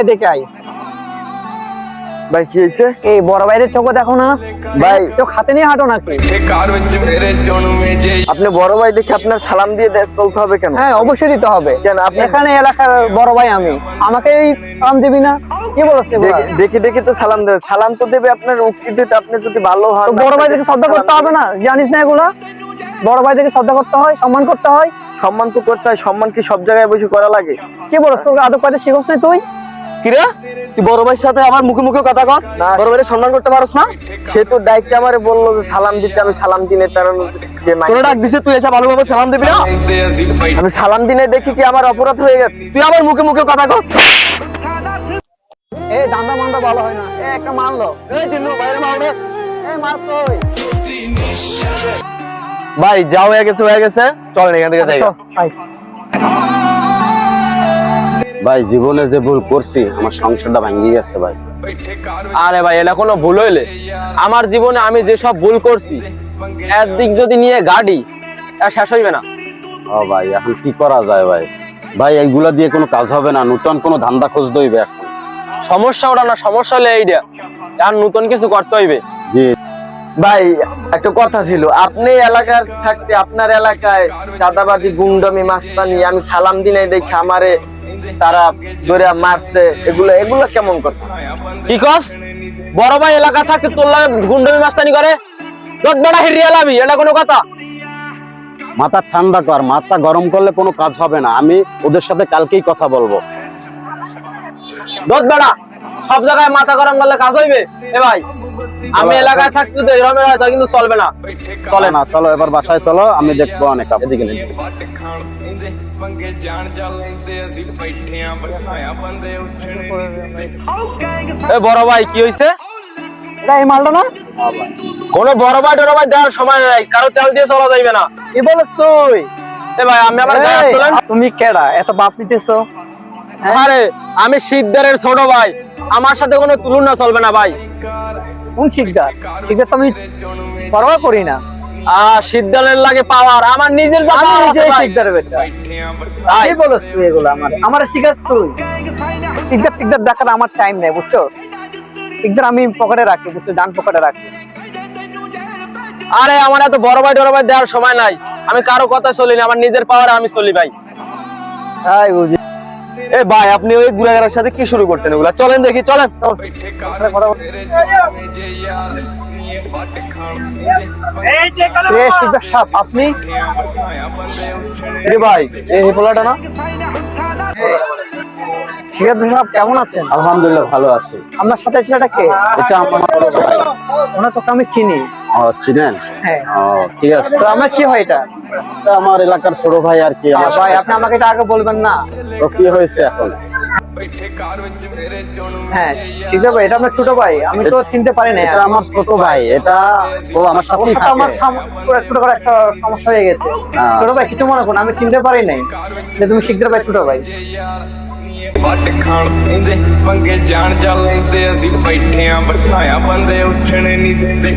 দেখে আই। ভাই কি হয়েছে? এই বড় ভাইয়ের চোখ দেখো না ভাই, চোখ হাতে নিয়ে হাঁটো নাকি? আপনি বড় ভাই দেখে আপনার সালাম দিয়ে চলতে হবে কেন? হ্যাঁ অবশ্যই দিতে হবে। কেন আপনি এখানে এলাকার বড় ভাই আমি, আমাকেই সালাম দিবি না? কি বলছ? দেখে দেখে তো সালাম দেবে, সালাম তো দেবে আপনার উক্তিতে। আপনি যদি ভালো হন, বড় ভাইদেরকে শ্রদ্ধা করতে হবে না? জানিস না এগুলা? বড় ভাইদেরকে শ্রদ্ধা করতে হয়, সম্মান করতে হয়। সম্মান তো করতে হয়। সম্মান কি সব জায়গায় বসে করা লাগে? কি বলছ? তোর আদব কায়দা শিখছ না তুই? কিরে, তুই বড় ভাইয়ের সাথে আমার মুখে মুখে কথা কস না? বড় ভাইয়ের সম্মান করতে পারছ না? সে তো ডাইরেক্ট আমারে বললো যে সালাম দিতে, আমি সালাম দিনে তার যে তোরা ডাক দিছে, তুই এসে ভালোভাবে সালাম দিবি না? আমি সালাম দিনে দেখি কি আমার অপরাধ হয়ে গেছে? তুই আমার মুখে মুখে কথা কস। এই দান্দা মান্দা ভালো হয় না। একটা মারলো। এই জিল্লু বাইরে মারবে। মার কই? ভাই যা হয়ে গেছে হয়ে গেছে, চলেন এখান থেকে যাই। ভাই জীবনে যে ভুল করছি, আমার সংসারটা ভেঙে গেছে ভাই। আরে ভাই এটা কোনো ভুল হইলে? আমার জীবনে আমি যেসব ভুল করছি, একদিক যদি নিয়ে গাড়ি শেষ হইবে না। ও ভাই, এখন কি করা যায় ভাই? ভাই এইগুলা দিয়ে কোনো কাজ হবে না, নতুন কোনো ধান্দা খুঁজতে হইবে এখন। সমস্যা ওটা না, সমস্যা হলে এইটা, আর নতুন কিছু করতে হইবে। জি ভাই, একটা কথা ছিল। আপনি এলাকার থাকতে আপনার এলাকায় চাঁদাবাজি, গুন্ডামি, মাস্তানি, আমি সালাম দিনে দেখে আমারে তারা ধরে মারছে, এগুলো এগুলো কেমন কথা? কি কস? বড় ভাই এলাকা থাকতে তোর লাগে গুন্ডামি মাস্তানি করে? তোর বেটা হিরিয়া লাবি, এটা কোনো কথা? মাথা ঠান্ডা কর, মাথা গরম করলে কোনো কাজ হবে না। আমি ওদের সাথে কালকেই কথা বলবো। দোদ বেড়া, সব জায়গায় মাথা গরম করলে কাজ হইবে? এ ভাই, আমি এলাকায় থাকতে তো এরকমের হয়, তা কিন্তু চলবে না। চলে না, চলো এবার বাসায় চলো, আমি দেখবো অনেক। এদিকে নেই। এ বড় ভাই কি হইছে? এটা এই মালটা না? কোনো বড় ভাই ডর ভাই দেওয়ার সময় নাই, কারো তেল দিয়ে চলা যাইবে না। কি বলছ তুই? এ ভাই, আমি আমার গায়ে হাত তোলেন। তুমি কেডা এত বাপ নিতেছো? আরে আমি সিকদারের ছোট ভাই, আমার সাথে কোনো তুলনা চলবে না ভাই। কোন শিকদার? শিকদার তো আমি পরোয়া করি না। সিদ্ধালের লাগে পাওয়ার, আমার নিজের আমি পাওয়ার আছে নিজেই ভাই। শিকদারের বেটা। কি বলছ তুই এগুলো? আমার শিখাস তুই? শিকদার দেখার আমার টাইম নেই, বুঝছো? শিকদার আমি পকেটে রাখি, বুঝছো? ডান পকেটে রাখি। আরে আমার এত বড় ভাই ডর ভাই দেওয়ার সময় নাই, আমি কারো কথা চলি না, আমার নিজের পাওয়ারে আমি চলি ভাই। তাই বুঝি। এ ভাই, আপনি ওই গুড়াগাড়ার সাথে কি শুরু করছেন? ওগুলা চলেন দেখি, চলেন। শিকদার সাহেব, আপনি? রে ভাই, এই পোলাটা না? শিকদার সাহেব কেমন আছেন? আলহামদুলিল্লাহ ভালো আছি। আপনার সাথে ছেলেটা কে? এটা আমার ছোট ভাই। ওনার তোকে আমি চিনি। ও, চিনেন? হ্যাঁ। ও ঠিক আছে। তো আমার কি হয় এটা? এটা আমার এলাকার ছোট ভাই আর কি। আমার ভাই আপনি আমাকে এটা আগে বলবেন না? তো কি হয়েছে এখন? হ্যাঁ ঠিক আছে, এটা আপনার ছোট ভাই, আমি তো চিনতে পারি না। এটা আমার ছোট ভাই, এটা ও আমার সাথে ওর সাথে আমার ছোট করে একটা সমস্যা হয়ে গেছে। ছোট ভাই কিছু মনে করুন, আমি চিনতে পারি নাই যে তুমি শিকদার ভাই ছোট ভাই। ਵੱਟ ਖਾਣ ਪੈਂਦੇ ਮੰਗੇ ਜਾਣ ਚੱਲਦੇ ਅਸੀਂ ਬੈਠੇ ਆਂ ਬਿਠਾਇਆ ਬੰਦੇ ਉੱਠਣੇ ਨਹੀਂ ਦਿੰਦੇ